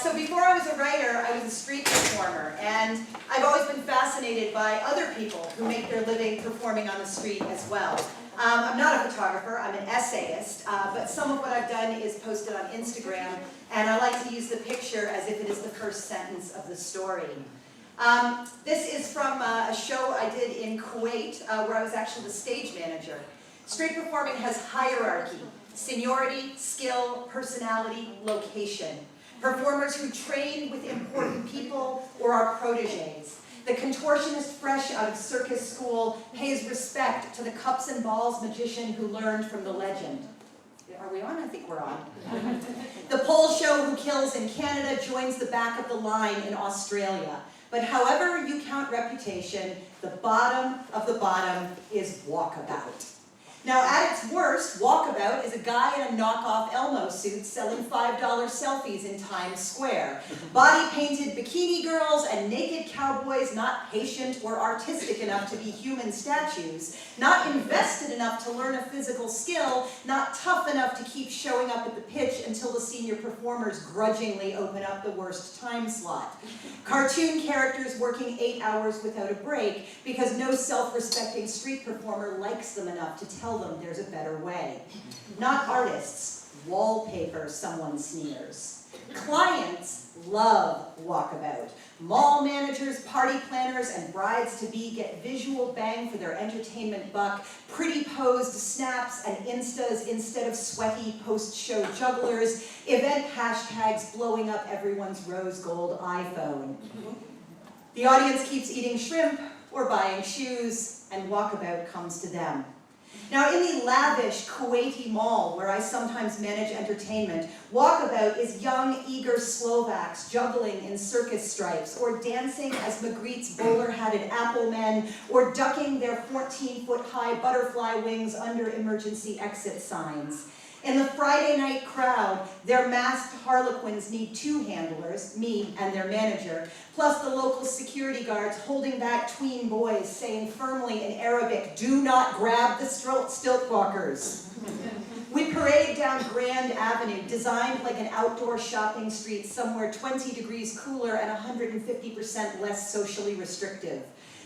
So before I was a writer, I was a street performer, and I've always been fascinated by other people who make their living performing on the street as well. I'm not a photographer, I'm an essayist, but some of what I've done is posted on Instagram, and I like to use the picture as if it is the first sentence of the story. This is from a show I did in Kuwait, where I was actually the stage manager. Street performing has hierarchy: seniority, skill, personality, location. Performers who train with important people or are protégés. The contortionist fresh out of circus school pays respect to the cups and balls magician who learned from the legend. Are we on? I think we're on. The pole show who kills in Canada joins the back of the line in Australia. But however you count reputation, the bottom of the bottom is walkabout. Now, at its worst, walkabout is a guy in a knockoff Elmo suit selling $5 selfies in Times Square. Body-painted bikini girls and naked cowboys not patient or artistic enough to be human statues, not invested enough to learn a physical skill, not tough enough to keep showing up at the pitch until the senior performers grudgingly open up the worst time slot. Cartoon characters working 8 hours without a break because no self-respecting street performer likes them enough to tell them there's a better way. Not artists, wallpaper, someone sneers. Clients love walkabout. Mall managers, party planners, and brides-to-be get visual bang for their entertainment buck, pretty posed snaps and instas instead of sweaty post-show jugglers, event hashtags blowing up everyone's rose gold iPhone. The audience keeps eating shrimp or buying shoes, and walkabout comes to them. Now, in the lavish Kuwaiti mall, where I sometimes manage entertainment, walkabout is young, eager Slovaks juggling in circus stripes, or dancing as Magritte's bowler-hatted apple men, or ducking their 14-foot-high butterfly wings under emergency exit signs. In the Friday night crowd, their masked harlequins need 2 handlers, me and their manager, plus the local security guards holding back tween boys saying firmly in Arabic, "Do not grab the stilt walkers." We parade down Grand Avenue, designed like an outdoor shopping street somewhere 20 degrees cooler and 150% less socially restrictive.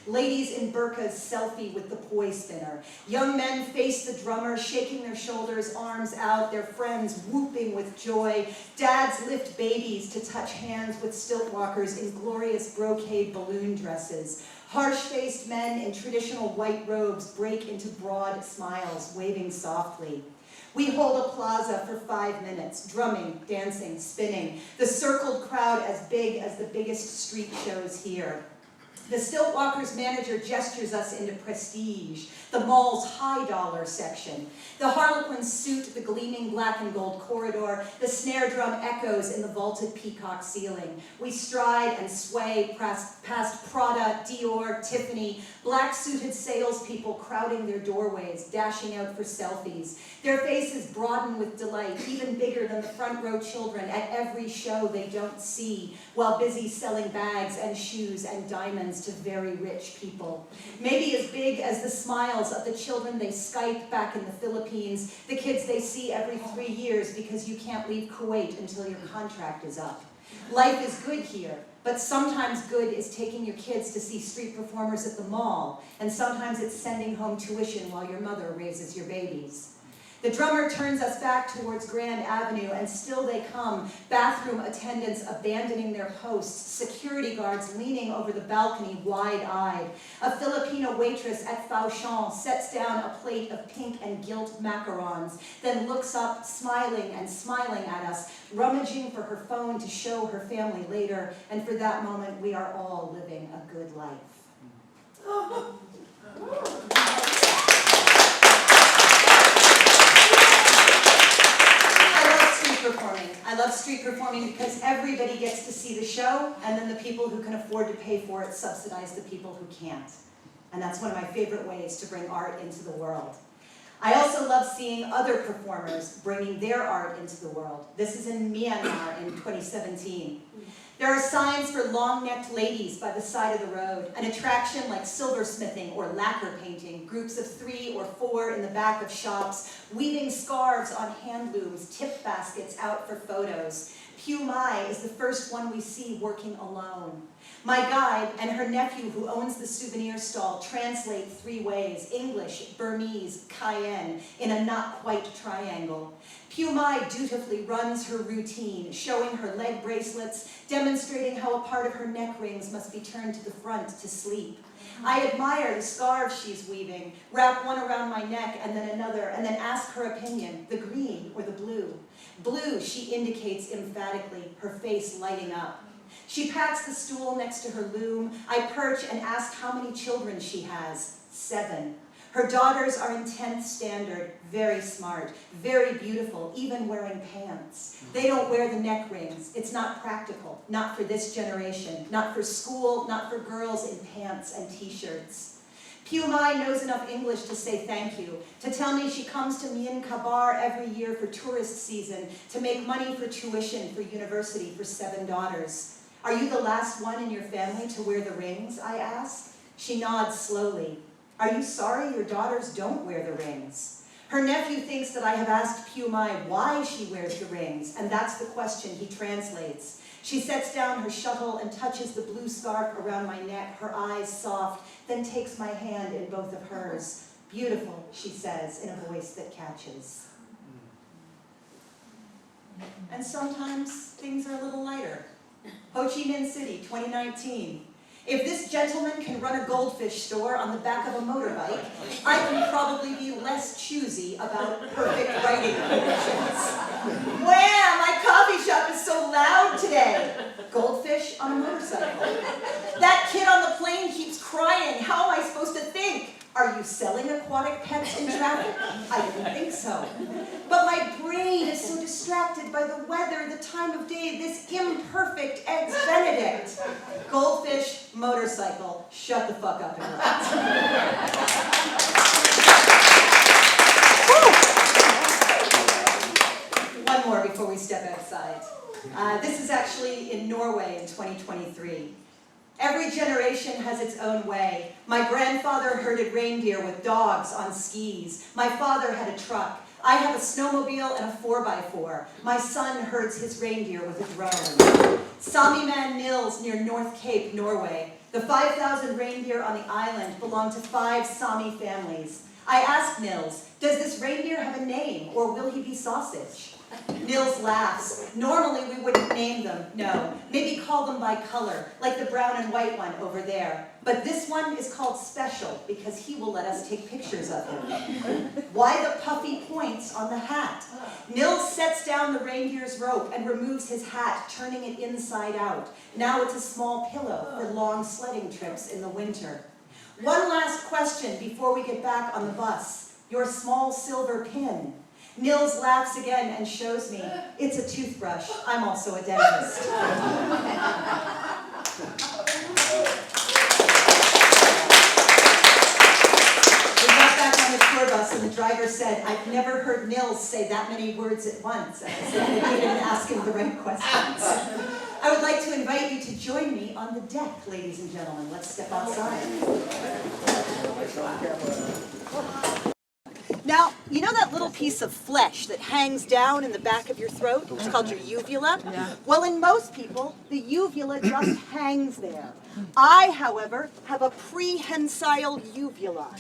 Ladies in burqas selfie with the poi spinner. Young men face the drummer, shaking their shoulders, arms out, their friends whooping with joy. Dads lift babies to touch hands with stilt walkers in glorious brocade balloon dresses. Harsh-faced men in traditional white robes break into broad smiles, waving softly. We hold a plaza for 5 minutes, drumming, dancing, spinning. The circled crowd as big as the biggest street shows here. The stilt walker's manager gestures us into prestige, the mall's high-dollar section. The harlequins suit the gleaming black and gold corridor. The snare drum echoes in the vaulted peacock ceiling. We stride and sway past Prada, Dior, Tiffany, black-suited salespeople crowding their doorways, dashing out for selfies. Their faces broaden with delight, even bigger than the front-row children at every show they don't see, while busy selling bags and shoes and diamonds to very rich people. Maybe as big as the smiles of the children they Skype back in the Philippines, the kids they see every 3 years because you can't leave Kuwait until your contract is up. Life is good here, but sometimes good is taking your kids to see street performers at the mall, and sometimes it's sending home tuition while your mother raises your babies. The drummer turns us back towards Grand Avenue, and still they come, bathroom attendants abandoning their posts, security guards leaning over the balcony wide-eyed. A Filipino waitress at Fauchon sets down a plate of pink and gilt macarons, then looks up, smiling at us, rummaging for her phone to show her family later, and for that moment we are all living a good life. I love street performing because everybody gets to see the show, and then the people who can afford to pay for it subsidize the people who can't. And that's one of my favorite ways to bring art into the world. I also love seeing other performers bringing their art into the world. This is in Myanmar in 2017. There are signs for long-necked ladies by the side of the road, an attraction like silversmithing or lacquer painting, groups of 3 or 4 in the back of shops, weaving scarves on hand looms, tip baskets out for photos. Pyu Mai is the first one we see working alone. My guide and her nephew, who owns the souvenir stall, translate 3 ways: English, Burmese, Cayenne, in a not-quite triangle. Pyu Mai dutifully runs her routine, showing her leg bracelets, demonstrating how a part of her neck rings must be turned to the front to sleep. I admire the scarves she's weaving, wrap one around my neck and then another, and then ask her opinion, the green or the blue. Blue, she indicates emphatically, her face lighting up. She pats the stool next to her loom. I perch and ask how many children she has. 7. Her daughters are in 10th standard, very smart, very beautiful, even wearing pants. They don't wear the neck rings. It's not practical, not for this generation, not for school, not for girls in pants and t-shirts. Pyu Mai knows enough English to say thank you, to tell me she comes to Mien Kabar every year for tourist season, to make money for tuition for university for 7 daughters. Are you the last one in your family to wear the rings, I ask? She nods slowly. Are you sorry your daughters don't wear the rings? Her nephew thinks that I have asked Pyu Mai why she wears the rings, and that's the question he translates. She sets down her shuttle and touches the blue scarf around my neck, her eyes soft, then takes my hand in both of hers. Beautiful, she says in a voice that catches. And sometimes things are a little lighter. Ho Chi Minh City, 2019. If this gentleman can run a goldfish store on the back of a motorbike, I can probably be less choosy about perfect writing conditions. Wham! My coffee shop is so loud today. Goldfish on a motorcycle. That kid on the plane keeps crying. How am I supposed to think? Are you selling aquatic pets in traffic? I didn't think so. But my brain is so distracted by the weather, the time of day, this imperfect Eggs Benedict. Goldfish, motorcycle, shut the fuck up and write. One more before we step outside. This is actually in Norway in 2023. Every generation has its own way. My grandfather herded reindeer with dogs on skis. My father had a truck. I have a snowmobile and a 4x4. My son herds his reindeer with a drone. Sami Man Nils near North Cape, Norway. The 5,000 reindeer on the island belong to 5 Sami families. I asked Nils, does this reindeer have a name, or will he be sausage? Nils laughs. Normally we wouldn't name them, no. Maybe call them by color, like the brown and white one over there. But this one is called Special because he will let us take pictures of him. Why the puffy points on the hat? Nils sets down the reindeer's rope and removes his hat, turning it inside out. Now it's a small pillow for long sledding trips in the winter. One last question before we get back on the bus. Your small silver pin. Nils laughs again and shows me. It's a toothbrush. I'm also a dentist. We got back on the tour bus and the driver said, I've never heard Nils say that many words at once. And I said, maybe I didn't ask him the right questions. I would like to invite you to join me on the deck, ladies and gentlemen. Let's step outside. Now, you know that little piece of flesh that hangs down in the back of your throat? It's called your uvula. Yeah. Well, in most people, the uvula just hangs there. I, however, have a prehensile uvula.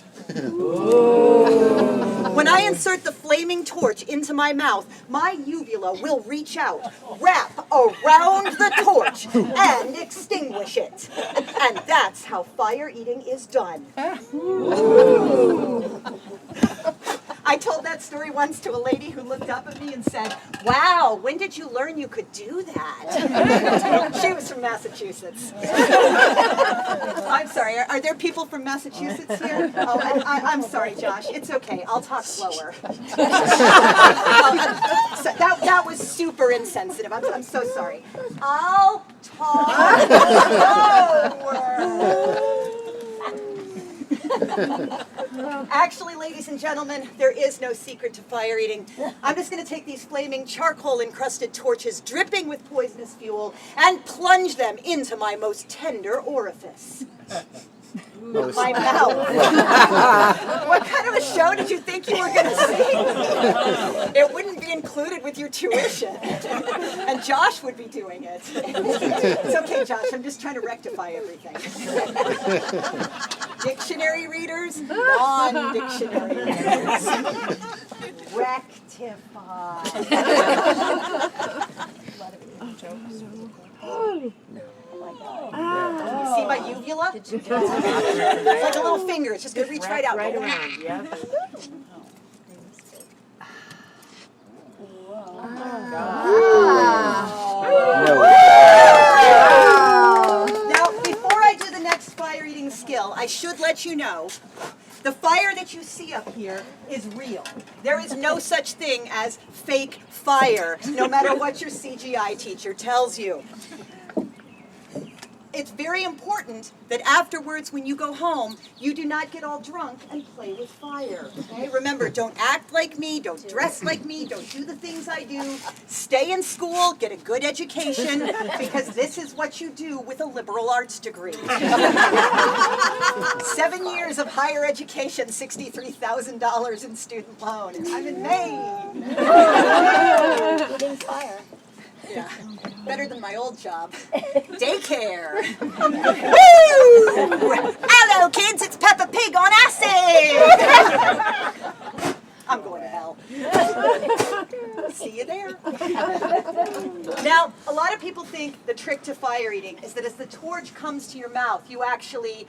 When I insert the flaming torch into my mouth, my uvula will reach out, wrap around the torch, and extinguish it. And that's how fire eating is done. I told that story once to a lady who looked up at me and said, wow, when did you learn you could do that? She was from Massachusetts. I'm sorry, are there people from Massachusetts here? Oh, I'm sorry, Josh. It's okay. I'll talk slower. That was super insensitive. I'm so sorry. I'll talk slower. Actually, ladies and gentlemen, there is no secret to fire eating. I'm just going to take these flaming charcoal-encrusted torches dripping with poisonous fuel and plunge them into my most tender orifice. My mouth. What kind of a show did you think you were going to see? It wouldn't be included with your tuition. And Josh would be doing it. It's okay, Josh. I'm just trying to rectify everything. Dictionary readers, non-dictionary readers. Rectify. Can you see my uvula? It's like a little finger. It's just going to reach right out. Right around, yeah. Now, before I do the next fire eating skill, I should let you know the fire that you see up here is real. There is no such thing as fake fire, no matter what your CGI teacher tells you. It's very important that afterwards, when you go home, you do not get all drunk and play with fire. Okay? Remember, don't act like me, don't dress like me, don't do the things I do. Stay in school, get a good education, because this is what you do with a liberal arts degree. 7 years of higher education, $63,000 in student loan. I'm in Maine. Eating fire. Yeah, better than my old job. Daycare. Woo! Hello, kids, it's Peppa Pig on acid! I'm going to hell. See you there. Now, a lot of people think the trick to fire eating is that as the torch comes to your mouth, you actually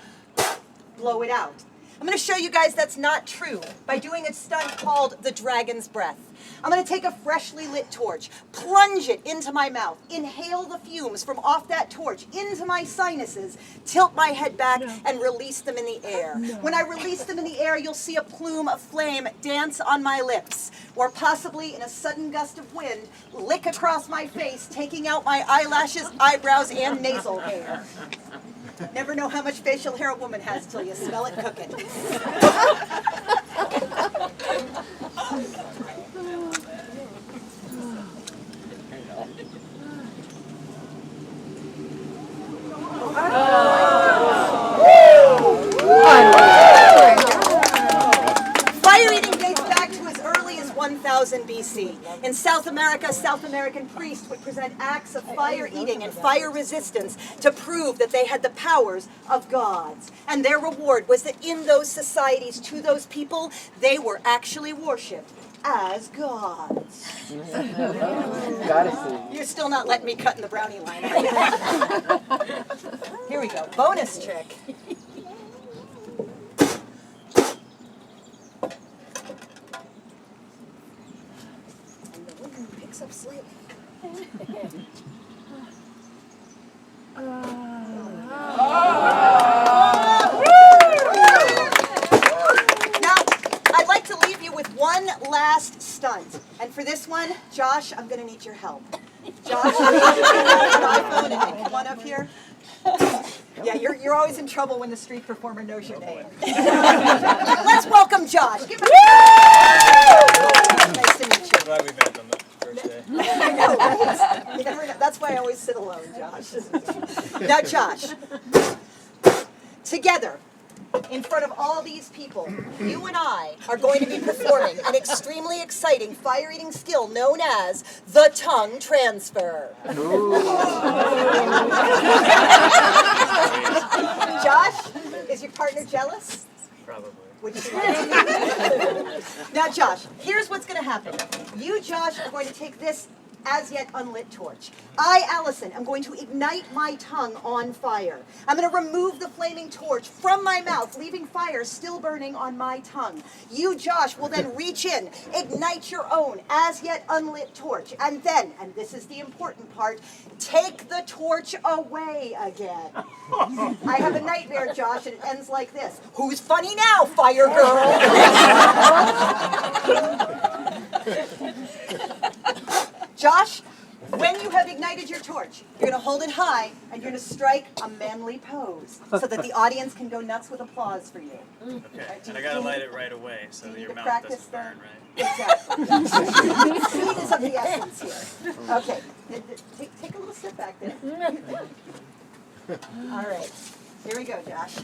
blow it out. I'm going to show you guys that's not true by doing a stunt called the dragon's breath. I'm going to take a freshly lit torch, plunge it into my mouth, inhale the fumes from off that torch into my sinuses, tilt my head back, and release them in the air. When I release them in the air, you'll see a plume of flame dance on my lips, or possibly in a sudden gust of wind, lick across my face, taking out my eyelashes, eyebrows, and nasal hair. Never know how much facial hair a woman has till you smell it cooking. Fire eating dates back to as early as 1000 BC. In South America, South American priests would present acts of fire eating and fire resistance to prove that they had the powers of gods. And their reward was that in those societies, to those people, they were actually worshipped as gods. You're still not letting me cut in the brownie line, are you? Here we go. Bonus trick. And the woman picks up slightly. One last stunt, and for this one, Josh, I'm going to need your help. Josh, your iPhone and come on up here. Yeah, you're always in trouble when the street performer knows your name. Let's welcome Josh. Give him nice to meet you. I'm glad we met on the first day. I know, right? You never know. That's why I always sit alone, Josh. Now, Josh, together, in front of all these people, you and I are going to be performing an extremely exciting fire-eating skill known as the tongue transfer. Josh, is your partner jealous? Probably. Would you like to? Now, Josh, here's what's going to happen. You, Josh, are going to take this as yet unlit torch. I, Allison, am going to ignite my tongue on fire. I'm going to remove the flaming torch from my mouth, leaving fire still burning on my tongue. You, Josh, will then reach in, ignite your own as yet unlit torch, and then, and this is the important part, take the torch away again. I have a nightmare, Josh, and it ends like this. Who's funny now, fire girl? Josh, when you have ignited your torch, you're going to hold it high and you're going to strike a manly pose so that the audience can go nuts with applause for you. Okay, and I gotta light it right away so do you that your need to mouth practice doesn't burn, right? Exactly. Speed is of the essence here. Okay, take a little step back there. All right, here we go, Josh.